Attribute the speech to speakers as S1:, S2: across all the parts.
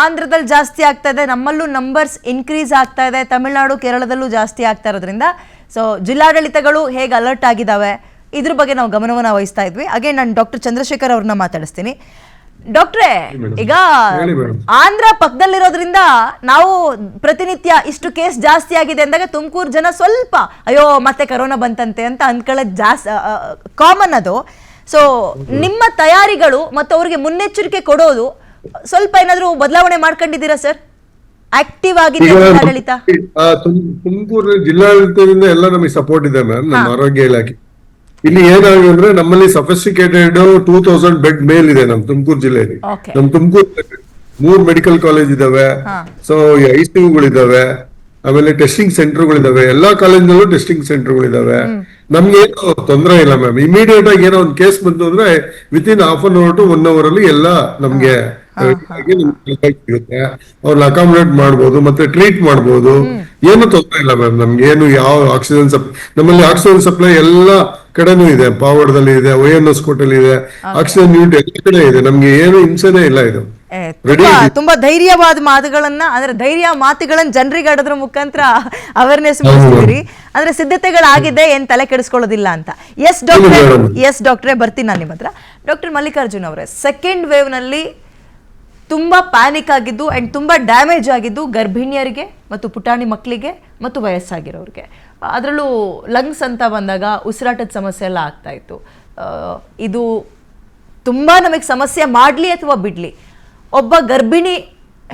S1: ಆಂಧ್ರದಲ್ಲಿ ಜಾಸ್ತಿ ಆಗ್ತಾ ಇದೆ, ನಮ್ಮಲ್ಲೂ ನಂಬರ್ಸ್ ಇನ್ಕ್ರೀಸ್ ಆಗ್ತಾ ಇದೆ, ತಮಿಳುನಾಡು ಕೇರಳದಲ್ಲೂ ಜಾಸ್ತಿ ಆಗ್ತಾ ಇರೋದ್ರಿಂದ ಸೊ ಜಿಲ್ಲಾಡಳಿತಗಳು ಹೇಗೆ ಅಲರ್ಟ್ ಆಗಿದ್ದಾವೆ ಇದ್ರ ಬಗ್ಗೆ ನಾವು ಗಮನವನ್ನು ವಹಿಸ್ತಾ ಇದ್ವಿ. ಹಾಗೆ ನಾನು ಡಾಕ್ಟರ್ ಚಂದ್ರಶೇಖರ್ ಅವ್ರನ್ನ ಮಾತಾಡಿಸ್ತೀನಿ. ಡಾಕ್ಟ್ರೇ, ಈಗ ಆಂಧ್ರ ಪಕ್ಕದಲ್ಲಿರೋದ್ರಿಂದ ನಾವು ಪ್ರತಿನಿತ್ಯ ಇಷ್ಟು ಕೇಸ್ ಜಾಸ್ತಿ ಆಗಿದೆ ಅಂದಾಗ ತುಮಕೂರು ಜನ ಸ್ವಲ್ಪ ಅಯ್ಯೋ ಮತ್ತೆ ಕರೋನಾ ಬಂತಂತೆ ಅಂತ ಅಂದ್ಕೊಳ್ಳೋದು ಜಾಸ್ತಿ ಕಾಮನ್ ಅದು. ಸೊ ನಿಮ್ಮ ತಯಾರಿಗಳು ಮತ್ತು ಅವರಿಗೆ ಮುನ್ನೆಚ್ಚರಿಕೆ ಕೊಡೋದು ಸ್ವಲ್ಪ ಏನಾದರೂ ಬದಲಾವಣೆ ಮಾಡ್ಕೊಂಡಿದ್ದೀರಾ ಸರ್? ಆಕ್ಟಿವ್ ಆಗಿದೆ ಜಿಲ್ಲಾಡಳಿತ?
S2: ತುಮಕೂರು ಜಿಲ್ಲಾಡಳಿತದಿಂದ ಎಲ್ಲ ನಮಗೆ ಸಪೋರ್ಟ್ ಇದೆ ಮ್ಯಾಮ್. ನಮ್ಮ ಆರೋಗ್ಯ ಇಲಾಖೆ ಇಲ್ಲಿ ಏನಾಗಿದೆ ಅಂದ್ರೆ ನಮ್ಮಲ್ಲಿ ಸಫಿಸ್ಟಿಕೇಟೆಡ್ 2000 ಬೆಡ್ ಮೇಲ್ ಇದೆ ನಮ್ ತುಮಕೂರು ಜಿಲ್ಲೆಯಲ್ಲಿ. ನಮ್ ತುಮಕೂರು 3 ಮೆಡಿಕಲ್ ಕಾಲೇಜ್ ಇದಾವೆ, ಸೊ ICUಗಳಿದಾವೆ, ಆಮೇಲೆ ಟೆಸ್ಟಿಂಗ್ ಸೆಂಟರ್ಗಳಿದಾವೆ. ಎಲ್ಲಾ ಕಾಲೇಜ್ನಲ್ಲೂ ಟೆಸ್ಟಿಂಗ್ ಸೆಂಟರ್ಗಳಿದಾವೆ. ನಮ್ಗೆ ಏನು ತೊಂದರೆ ಇಲ್ಲ ಮ್ಯಾಮ್. ಇಮಿಡಿಯೇಟ್ ಆಗಿ ಏನೋ ಒಂದು ಕೇಸ್ ಬಂತು ಅಂದ್ರೆ ವಿತಿನ್ ½ hour to 1 hour ಅಲ್ಲಿ ಎಲ್ಲ ನಮ್ಗೆ ಸಿಗುತ್ತೆ. ಅವ್ರನ್ನ ಅಕಾಮಿಡೇಟ್ ಮಾಡ್ಬೋದು, ಮತ್ತೆ ಟ್ರೀಟ್ ಮಾಡ್ಬೋದು. ಏನು ತೊಂದರೆ ಇಲ್ಲ ಮ್ಯಾಮ್. ನಮ್ಗೆ ಏನು ಯಾವ ಆಕ್ಸಿಜನ್ ನಮ್ಮಲ್ಲಿ ಆಕ್ಸಿಜನ್ ಸಪ್ಲೈ ಎಲ್ಲ ಕಡೆನೂ ಇದೆ. ಪಾವಗಡದಲ್ಲಿ ಇದೆ, ONS ಕೋಟಲ್ಲಿ ಇದೆ, ಆಕ್ಸಿಜನ್ ಯೂನಿಟ್ ಎಲ್ಲ ಕಡೆ ಇದೆ. ನಮ್ಗೆ ಏನು ಹಿಂಸೆನೇ ಇಲ್ಲ. ಇದು
S1: ತುಂಬಾ ಧೈರ್ಯವಾದ ಮಾತುಗಳನ್ನ, ಅಂದ್ರೆ ಧೈರ್ಯ ಮಾತುಗಳನ್ನ ಜನರಿಗೆ ಆಡೋದ್ರ ಮುಖಾಂತರ ಅವೇರ್ನೆಸ್ ಮೂಡಿಸ್ತೀರಿ. ಅಂದ್ರೆ ಸಿದ್ಧತೆಗಳಾಗಿದೆ, ಏನ್ ತಲೆ ಕೆಡಿಸ್ಕೊಳ್ಳೋದಿಲ್ಲ ಅಂತ. ಎಸ್ ಡಾಕ್ಟ್ರೇ, ಬರ್ತೀನಿ ನಾನು ನಿಮ್ಮ ಹತ್ರ. ಡಾಕ್ಟರ್ ಮಲ್ಲಿಕಾರ್ಜುನ್ ಅವರೇ, ಸೆಕೆಂಡ್ ವೇವ್ ನಲ್ಲಿ ತುಂಬಾ ಪ್ಯಾನಿಕ್ ಆಗಿದ್ದು ಅಂಡ್ ತುಂಬಾ ಡ್ಯಾಮೇಜ್ ಆಗಿದ್ದು ಗರ್ಭಿಣಿಯರಿಗೆ ಮತ್ತು ಪುಟಾಣಿ ಮಕ್ಕಳಿಗೆ ಮತ್ತು ವಯಸ್ಸಾಗಿರೋರಿಗೆ. ಅದರಲ್ಲೂ ಲಂಗ್ಸ್ ಅಂತ ಬಂದಾಗ ಉಸಿರಾಟದ ಸಮಸ್ಯೆ ಎಲ್ಲ ಆಗ್ತಾ ಇತ್ತು. ಇದು ತುಂಬಾ ನಮಗೆ ಸಮಸ್ಯೆ ಮಾಡಲಿ ಅಥವಾ ಬಿಡ್ಲಿ, ಒಬ್ಬ ಗರ್ಭಿಣಿ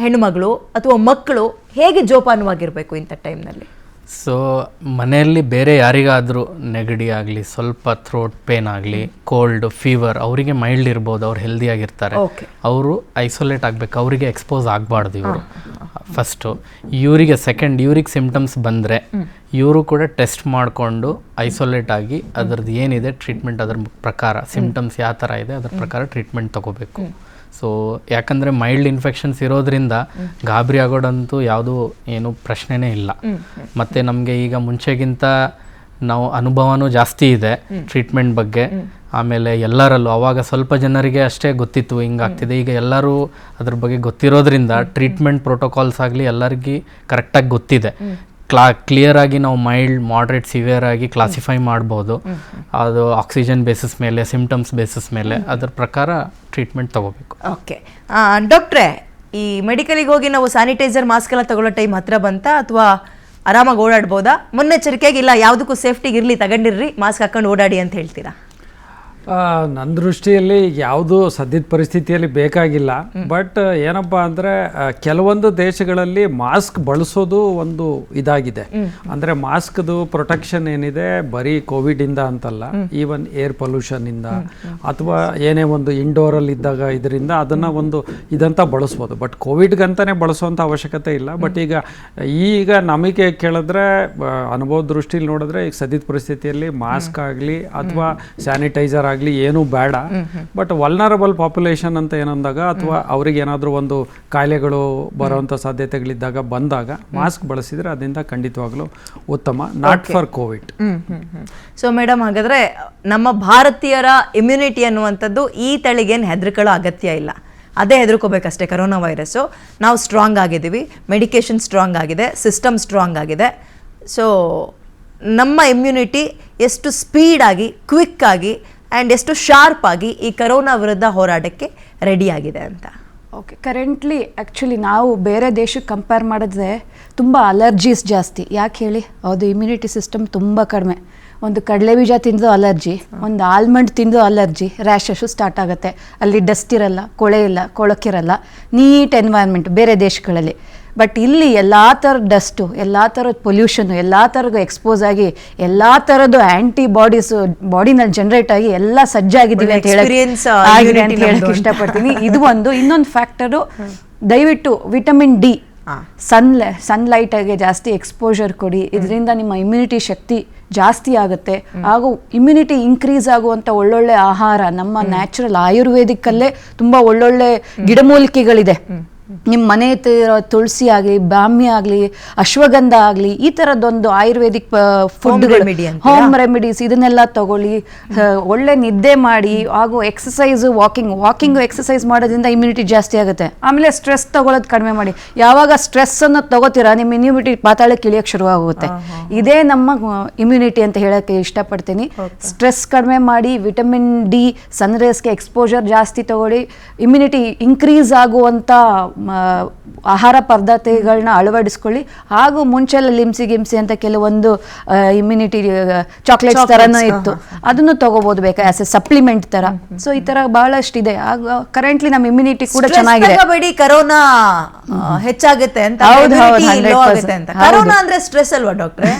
S1: ಹೆಣ್ಣುಮಗಳು ಅಥವಾ ಮಕ್ಕಳು ಹೇಗೆ ಜೋಪಾನವಾಗಿರಬೇಕು ಇಂಥ ಟೈಮ್ನಲ್ಲಿ?
S3: ಸೊ ಮನೆಯಲ್ಲಿ ಬೇರೆ ಯಾರಿಗಾದರೂ ನೆಗಡಿ ಆಗಲಿ, ಸ್ವಲ್ಪ ಥ್ರೋಟ್ ಪೇನ್ ಆಗಲಿ, ಕೋಲ್ಡ್, ಫೀವರ್, ಅವರಿಗೆ ಮೈಲ್ಡ್ ಇರ್ಬೋದು, ಅವ್ರು ಹೆಲ್ದಿಯಾಗಿರ್ತಾರೆ, ಅವರು ಐಸೋಲೇಟ್ ಆಗಬೇಕು, ಅವರಿಗೆ ಎಕ್ಸ್ಪೋಸ್ ಆಗಬಾರ್ದು ಇವರು ಫಸ್ಟು. ಇವರಿಗೆ ಸೆಕೆಂಡ್, ಇವ್ರಿಗೆ ಸಿಮ್ಟಮ್ಸ್ ಬಂದರೆ ಇವರು ಕೂಡ ಟೆಸ್ಟ್ ಮಾಡಿಕೊಂಡು ಐಸೋಲೇಟ್ ಆಗಿ ಅದರದ್ದು ಏನಿದೆ ಟ್ರೀಟ್ಮೆಂಟ್, ಅದರ ಪ್ರಕಾರ ಸಿಮ್ಟಮ್ಸ್ ಯಾವ ಥರ ಇದೆ ಅದರ ಪ್ರಕಾರ ಟ್ರೀಟ್ಮೆಂಟ್ ತೊಗೋಬೇಕು. ಸೊ ಯಾಕಂದರೆ ಮೈಲ್ಡ್ ಇನ್ಫೆಕ್ಷನ್ಸ್ ಇರೋದ್ರಿಂದ ಗಾಬರಿ ಆಗೋದಂತೂ ಯಾವುದೂ ಏನು ಪ್ರಶ್ನೆನೇ ಇಲ್ಲ. ಮತ್ತು ನಮಗೆ ಈಗ ಮುಂಚೆಗಿಂತ ನಾವು ಅನುಭವನೂ ಜಾಸ್ತಿ ಇದೆ ಟ್ರೀಟ್ಮೆಂಟ್ ಬಗ್ಗೆ. ಆಮೇಲೆ ಎಲ್ಲರಲ್ಲೂ ಅವಾಗ ಸ್ವಲ್ಪ ಜನರಿಗೆ ಅಷ್ಟೇ ಗೊತ್ತಿತ್ತು ಹಿಂಗಾಗ್ತಿದೆ. ಈಗ ಎಲ್ಲರೂ ಅದ್ರ ಬಗ್ಗೆ ಗೊತ್ತಿರೋದ್ರಿಂದ ಟ್ರೀಟ್ಮೆಂಟ್ ಪ್ರೋಟೋಕಾಲ್ಸ್ ಆಗಲಿ ಎಲ್ಲರಿಗೂ ಕರೆಕ್ಟಾಗಿ ಗೊತ್ತಿದೆ. ಕ್ಲಿಯರ್ ಆಗಿ ನಾವು ಮೈಲ್ಡ್, ಮಾಡ್ರೇಟ್, ಸಿವಿಯರ್ ಆಗಿ ಕ್ಲಾಸಿಫೈ ಮಾಡ್ಬೋದು. ಅದು ಆಕ್ಸಿಜನ್ ಬೇಸಿಸ್ ಮೇಲೆ, ಸಿಮ್ಟಮ್ಸ್ ಬೇಸಿಸ್ ಮೇಲೆ, ಅದರ ಪ್ರಕಾರ ಟ್ರೀಟ್ಮೆಂಟ್ ತಗೋಬೇಕು.
S1: ಓಕೆ ಡಾಕ್ಟ್ರೇ, ಈ ಮೆಡಿಕಲಿಗೆ ಹೋಗಿ ನಾವು ಸ್ಯಾನಿಟೈಸರ್, ಮಾಸ್ಕ್ ಎಲ್ಲ ತಗೊಳ್ಳೋ ಟೈಮ್ ಹತ್ರ ಬಂತಾ ಅಥವಾ ಆರಾಮಾಗಿ ಓಡಾಡ್ಬೋದಾ? ಮುನ್ನೆಚ್ಚರಿಕೆಯಾಗಿ ಇಲ್ಲ ಯಾವುದಕ್ಕೂ ಸೇಫ್ಟಿಗೆ ಇರಲಿ ತಗೊಂಡಿರ್ರಿ, ಮಾಸ್ಕ್ ಹಾಕೊಂಡು ಓಡಾಡಿ ಅಂತ ಹೇಳ್ತೀರಾ?
S4: ನನ್ನ ದೃಷ್ಟಿಯಲ್ಲಿ ಯಾವುದು ಸದ್ಯದ ಪರಿಸ್ಥಿತಿಯಲ್ಲಿ ಬೇಕಾಗಿಲ್ಲ. ಬಟ್ ಏನಪ್ಪ ಅಂದರೆ ಕೆಲವೊಂದು ದೇಶಗಳಲ್ಲಿ ಮಾಸ್ಕ್ ಬಳಸೋದು ಒಂದು ಇದಾಗಿದೆ. ಅಂದರೆ ಮಾಸ್ಕ್ದು ಪ್ರೊಟೆಕ್ಷನ್ ಏನಿದೆ ಬರೀ ಕೋವಿಡಿಂದ ಅಂತಲ್ಲ, ಈವನ್ ಏರ್ ಪೊಲ್ಯೂಷನ್ನಿಂದ ಅಥವಾ ಏನೇ ಒಂದು ಇಂಡೋರಲ್ಲಿ ಇದ್ದಾಗ ಇದರಿಂದ ಅದನ್ನು ಒಂದು ಇದಂತ ಬಳಸ್ಬೋದು. ಬಟ್ ಕೋವಿಡ್ಗಂತಲೇ ಬಳಸೋವಂಥ ಅವಶ್ಯಕತೆ ಇಲ್ಲ. ಬಟ್ ಈಗ ನಮಗೆ ಕೇಳಿದ್ರೆ ಅನುಭವ ದೃಷ್ಟಿಲಿ ನೋಡಿದ್ರೆ ಈಗ ಸದ್ಯದ ಪರಿಸ್ಥಿತಿಯಲ್ಲಿ ಮಾಸ್ಕ್ ಆಗಲಿ ಅಥವಾ ಸ್ಯಾನಿಟೈಸರ್ ಆಗಲಿ ಏನೂ ಬೇಡ. ಬಟ್ ವಲ್ನರಬಲ್ ಪಾಪ್ಯುಲೇಷನ್ ಅಂತ ಏನಂದಾಗ ಅಥವಾ ಅವ್ರಿಗೆ ಏನಾದರೂ ಒಂದು ಕಾಯಿಲೆಗಳು ಬರೋವಂಥ ಸಾಧ್ಯತೆಗಳಿದ್ದಾಗ ಬಂದಾಗ ಮಾಸ್ಕ್ ಬಳಸಿದರೆ ಅದರಿಂದ ಖಂಡಿತವಾಗ್ಲೂ ಉತ್ತಮ, not for Covid.
S1: So madam, ಹಾಗಾದರೆ ನಮ್ಮ ಭಾರತೀಯರ ಇಮ್ಯುನಿಟಿ ಅನ್ನುವಂಥದ್ದು ಈ ತಳಿಗೇನು ಹೆದರ್ಕೊಳ್ಳೋ ಅಗತ್ಯ ಇಲ್ಲ. ಅದೇ ಹೆದರ್ಕೋಬೇಕಷ್ಟೇ. ಕರೋನಾ ವೈರಸ್ಸು ನಾವು ಸ್ಟ್ರಾಂಗ್ ಆಗಿದ್ದೀವಿ, ಮೆಡಿಕೇಶನ್ ಸ್ಟ್ರಾಂಗ್ ಆಗಿದೆ, ಸಿಸ್ಟಮ್ ಸ್ಟ್ರಾಂಗ್ ಆಗಿದೆ. ಸೊ ನಮ್ಮ ಇಮ್ಯುನಿಟಿ ಎಷ್ಟು ಸ್ಪೀಡಾಗಿ, ಕ್ವಿಕ್ ಆಗಿ ಆ್ಯಂಡ್ ಎಷ್ಟು ಶಾರ್ಪ್ ಆಗಿ ಈ ಕರೋನಾ ವಿರುದ್ಧ ಹೋರಾಟಕ್ಕೆ ರೆಡಿಯಾಗಿದೆ ಅಂತ.
S5: ಓಕೆ, ಕರೆಂಟ್ಲಿ ಆ್ಯಕ್ಚುಲಿ ನಾವು ಬೇರೆ ದೇಶಕ್ಕೆ ಕಂಪೇರ್ ಮಾಡಿದ್ರೆ ತುಂಬ ಅಲರ್ಜೀಸ್ ಜಾಸ್ತಿ. ಯಾಕೆ ಹೇಳಿ? ಅದು ಇಮ್ಯುನಿಟಿ ಸಿಸ್ಟಮ್ ತುಂಬ ಕಡಿಮೆ. ಒಂದು ಕಡಲೆ ಬೀಜ ತಿಂದು ಅಲರ್ಜಿ, ಒಂದು ಆಲ್ಮಂಡ್ ತಿಂದು ಅಲರ್ಜಿ, ರ್ಯಾಷಸ್ಸು ಸ್ಟಾರ್ಟ್ ಆಗುತ್ತೆ. ಅಲ್ಲಿ ಡಸ್ಟ್ ಇರಲ್ಲ, ಕೊಳೆ ಇಲ್ಲ, ಕೊಳಕಿರಲ್ಲ, ನೀಟ್ ಎನ್ವೈರ್ಮೆಂಟ್ ಬೇರೆ ದೇಶಗಳಲ್ಲಿ. ಬಟ್ ಇಲ್ಲಿ ಎಲ್ಲ ಥರದ ಡಸ್ಟು, ಎಲ್ಲ ಥರದ ಪೊಲ್ಯೂಷನು, ಎಲ್ಲ ಥರದ ಎಕ್ಸ್ಪೋಸ್ ಆಗಿ ಎಲ್ಲ ಥರದ್ದು ಆ್ಯಂಟಿಬಾಡೀಸು ಬಾಡಿನಲ್ಲಿ ಜನ್ರೇಟ್ ಆಗಿ ಎಲ್ಲ ಸಜ್ಜಾಗಿದ್ದೀವಿ ಅಂತ ಹೇಳಕ್ಕೆ ಇಷ್ಟಪಡ್ತೀನಿ. ಇದು ಒಂದು. ಇನ್ನೊಂದು ಫ್ಯಾಕ್ಟರು, ದಯವಿಟ್ಟು ವಿಟಮಿನ್ ಡಿ, ಸನ್ಲೈಟಾಗೆ ಜಾಸ್ತಿ ಎಕ್ಸ್ಪೋಜರ್ ಕೊಡಿ. ಇದರಿಂದ ನಿಮ್ಮ ಇಮ್ಯುನಿಟಿ ಶಕ್ತಿ ಜಾಸ್ತಿ ಆಗುತ್ತೆ. ಹಾಗೂ ಇಮ್ಯುನಿಟಿ ಇನ್ಕ್ರೀಸ್ ಆಗುವಂಥ ಒಳ್ಳೊಳ್ಳೆ ಆಹಾರ, ನಮ್ಮ ನ್ಯಾಚುರಲ್ ಆಯುರ್ವೇದಿಕ್ಕಲ್ಲೇ ತುಂಬ ಒಳ್ಳೊಳ್ಳೆ ಗಿಡಮೂಲಿಕೆಗಳಿದೆ. ನಿಮ್ಮ ಮನೆ ಹತ್ರ ಇರೋ ತುಳಸಿ ಆಗಲಿ, ಬ್ರಾಹ್ಮಿ ಆಗಲಿ, ಅಶ್ವಗಂಧ ಆಗಲಿ, ಈ ಥರದ್ದೊಂದು ಆಯುರ್ವೇದಿಕ್ ಫುಡ್ಗಳು, ಹೋಮ್ ರೆಮಿಡೀಸ್ ಇದನ್ನೆಲ್ಲ ತಗೊಳ್ಳಿ. ಒಳ್ಳೆ ನಿದ್ದೆ ಮಾಡಿ, ಹಾಗೂ ಎಕ್ಸಸೈಸು, ವಾಕಿಂಗು ಎಕ್ಸಸೈಸ್ ಮಾಡೋದ್ರಿಂದ ಇಮ್ಯುನಿಟಿ ಜಾಸ್ತಿ ಆಗುತ್ತೆ. ಆಮೇಲೆ ಸ್ಟ್ರೆಸ್ ತಗೊಳ್ಳೋದು ಕಡಿಮೆ ಮಾಡಿ. ಯಾವಾಗ ಸ್ಟ್ರೆಸ್ಸನ್ನು ತಗೋತೀರಾ ನಿಮ್ಮ ಇಮ್ಯುನಿಟಿ ಪಾತಾಳಕ್ಕೆ ಇಳಿಯೋಕ್ಕೆ ಶುರುವಾಗುತ್ತೆ. ಇದೇ ನಮ್ಮ ಇಮ್ಯುನಿಟಿ ಅಂತ ಹೇಳೋಕ್ಕೆ ಇಷ್ಟಪಡ್ತೀನಿ. ಸ್ಟ್ರೆಸ್ ಕಡಿಮೆ ಮಾಡಿ, ವಿಟಮಿನ್ ಡಿ, ಸನ್ ರೇಸ್ಗೆ ಎಕ್ಸ್ಪೋಜರ್ ಜಾಸ್ತಿ ತಗೊಳ್ಳಿ, ಇಮ್ಯುನಿಟಿ ಇನ್ಕ್ರೀಸ್ ಆಗುವಂಥ ಆಹಾರ ಪದ್ಧತಿಗಳನ್ನ ಅಳವಡಿಸ್ಕೊಳ್ಳಿ. ಹಾಗೂ ಮುಂಚೆಲ್ಲ ಲಿಮ್ಸಿ ಅಂತ ಕೆಲವೊಂದು ಇಮ್ಯುನಿಟಿ ಚಾಕ್ಲೇಟ್ಸ್ ಥರನೂ ಇತ್ತು, ಅದನ್ನು ತಗೋಬೋದು ಬೇಕಾ ಆಸ್ ಎ ಸಪ್ಲಿಮೆಂಟ್ ಥರ. ಸೊ ಈ ಥರ ಬಹಳಷ್ಟಿದೆ. ಕರೆಂಟ್ಲಿ ನಮ್ಮ ಇಮ್ಯುನಿಟಿ ಕೂಡ ಚೆನ್ನಾಗಿದೆ.
S1: ಕರೋನಾ ಹೆಚ್ಚಾಗುತ್ತೆ ಅಂತ, ಕರೋನಾ ಅಂದ್ರೆ ಸ್ಟ್ರೆಸ್ ಅಲ್ವಾ ಡಾಕ್ಟ್ರೆ?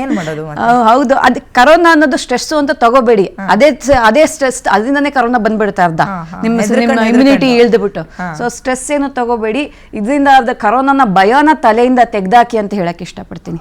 S1: ಏನ್ ಮಾಡೋದು?
S5: ಹೌದು, ಅದು ಕರೋನಾ ಅನ್ನೋದು ಸ್ಟ್ರೆಸ್ ಅಂತ ತಗೋಬೇಡಿ. ಅದೇ ಸ್ಟ್ರೆಸ್, ಅದರಿಂದನೇ ಕರೋನಾ ಬಂದ್ಬಿಡುತ್ತೆ ಅರ್ಧ, ನಿಮ್ಮ ಇಮ್ಯುನಿಟಿ ಇಳ್ದುಬಿಟ್ಟು. ಸೊ ಸ್ಟ್ರೆಸ್ ಏನು ತಗೋಬೇಡಿ. ಇದರಿಂದ ಕರೋನಾನ ಭಯನ ತಲೆಯಿಂದ ತೆಗ್ದಾಕಿ ಅಂತ ಹೇಳಕ್ ಇಷ್ಟಪಡ್ತೀನಿ.